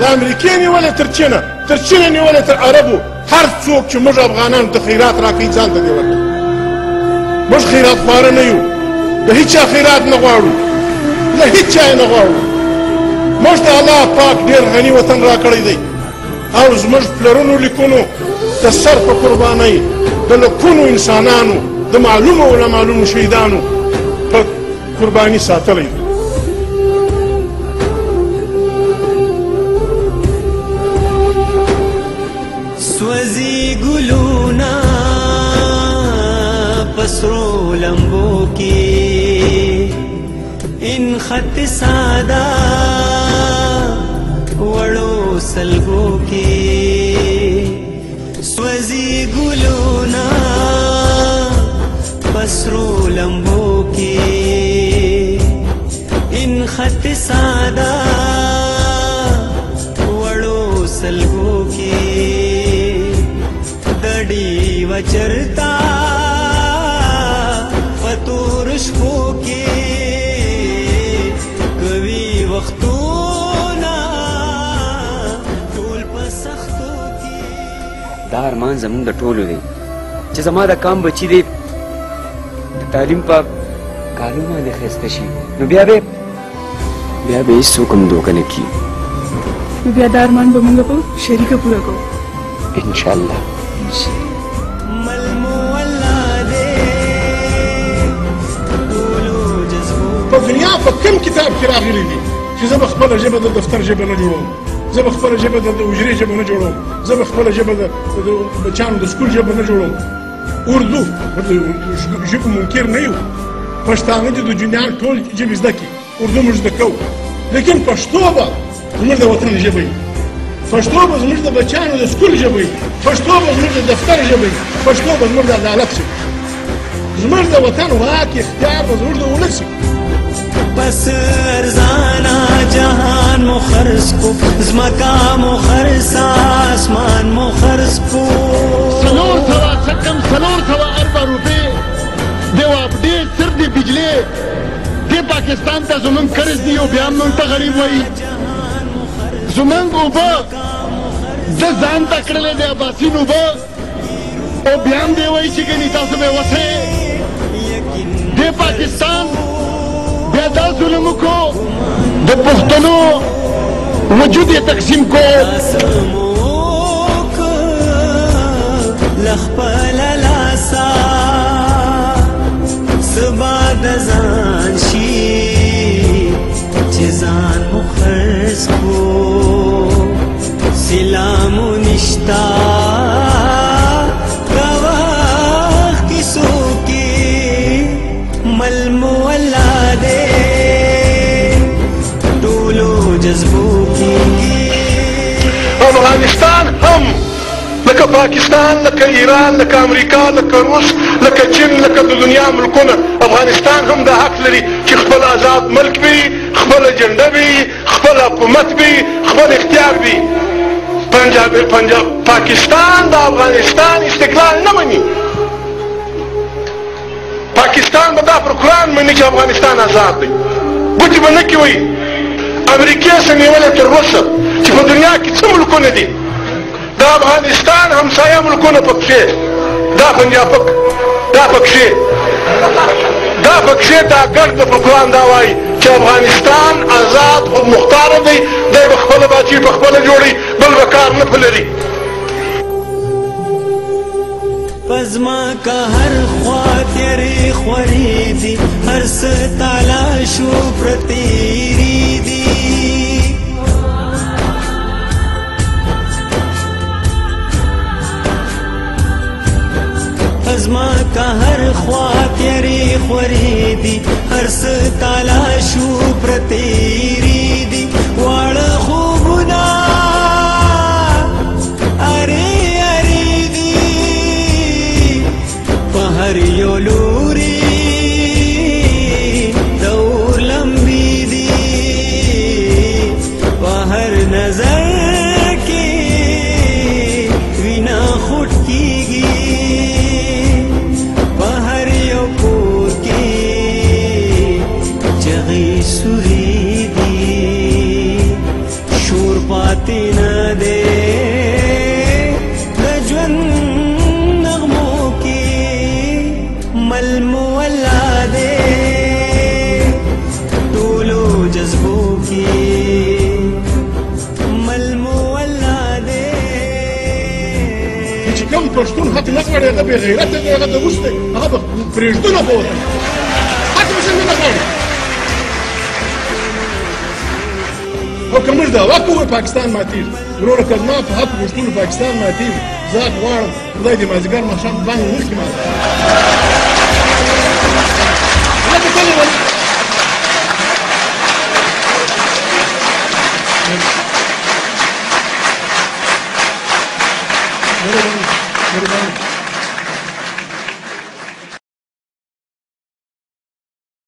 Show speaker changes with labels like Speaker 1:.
Speaker 1: د امریکې نیولې تر چینه تر چینه نیولې تر عربو هر څوک چې موږ افغانانو ته خیرات راکوي ځان ته دې ورکوي موږ خیرات خواره نه یو د هیچا خیرات نه غواړو له هیچا یې نه غواړو موږ ته الله پاک ډېر غني وطن راکړی دی او زموږ پلرونو لیکونو د سر په قربانۍ د لکونو انسانانو د معلومو او نامعلومو شهیدانو په قرباني ساتلی دی
Speaker 2: سوزی گلونا پسرو لمبو کی ان خط سادہ وڑو سلگو کی سوزی گلونا پسرو لمبو کی ان خط سادہ وڑو سلگو کی دڑی وچرتا فتور شپو کی کوي وختونه ټول په سختو کې
Speaker 3: دا ارمان زموږ د ټولو دی چې زما د کام بچي دی د تعلیم په کالو باندې ښایسته شي نو بیا به هېڅوک هم دوکه نه کي
Speaker 4: نو بیا دا ارمان به موږ په شریکه پوره کوو
Speaker 3: انشاءالله
Speaker 1: په دنیا په کوم کتاب کې راغلي دي چې زه به خپله ژبه د دفتر ژبه نه جوړوم زه به خپله ژبه د حجرې ژبه نه جوړوم زه به خپله ژبه د بچیانو د سکول ژبه نه جوړوم اردو ژبو منکر نه یو پښتانه دي د دنیا ټول ژبې زده کړي اردو موږ زده کوو لیکن پښتو به زموږ د وطن ژبه وي پښتو به زموږ د بچیانو د سکول ژبه وي پښتو به زموږ د دفتر ژبه وي پښتو به زموږ د عدالت ژبه زموږ د وطن واک اختیار به زموږ د ولس وي
Speaker 2: بس ارزانا جهان مخرس کو زمکا مخرس آسمان مخرس کو
Speaker 1: سلور سوا سکم سلور سوا اربع روپے دیو اپڈیٹ سر دی بجلی دی پاکستان تا زمن کرز دیو بیام من تا غریب وئی زمن اوبا د ځان تکړلې دی اباسین اوبا او بیام دی وئی چې ګنی تاسو به وسه دی پاکستان بیا دا ظلم کو د پښتنو وجود یې تقسیم کو
Speaker 2: لخپل لاسا سبا د ځان شي چې ځان مخرس کو سلام نشتا گواہ کسو کی مل مولا دے ټولو جذبو کی
Speaker 1: افغانستان هم لکه پاکستان لکه ایران لکه امریکا لکه روس لکه چین لکه د دنیا ملکونه افغانستان هم دا حق لري چې خپل آزاد ملک وي خپل جنډه وي خپل حکومت وي خپل اختیار وي پاکستان د افغانستان استقلال نه مني پاکستان به دا پر قرآن مني چې افغانستان آزاد دی ګوتې به نه کوي امریکې څه نیولې تر اوسه چې په دنیا کې څه ملکونه دي دا افغانستان همسایه ملکونه پکښې دا پنجاب دا پکښې دا ګرد په قرآن دا وایي چې افغانستان آزاد خود مختاره دی دی به خپله باچي په خپله جوړوي بل به کار نه په لري
Speaker 2: پزما کا هر خوا تیرې خورې دي هر څه تالا شو پرتېرې دي پزما کا هر خوا تیرې خورې دي هر څه تالا شو پرتېرې دي واړه خوبونه هر یو لوري د اور لمبي دي په هر نظر کې وینا خوټ کیږي په هر یو کور کې چغې سوري دي شور پات مفتي نه دی د ژوند نغمو کې مل مولا دی ټولو جذبو کې مل مولا دی
Speaker 1: چې کوم پښتون حتی نه غواړي هغه بې غیرته دی هغه د اوس دی هغه به پرېږدو نه به وطن حتی به څنګه نه غواړي او که موږ دعوا کوو پاکستان ماتېږي وروره که زما په حق پښتون پاکستان ماتېږي زه غواړم خدای دې مازدیګر ماښام بانګ مخکې ماته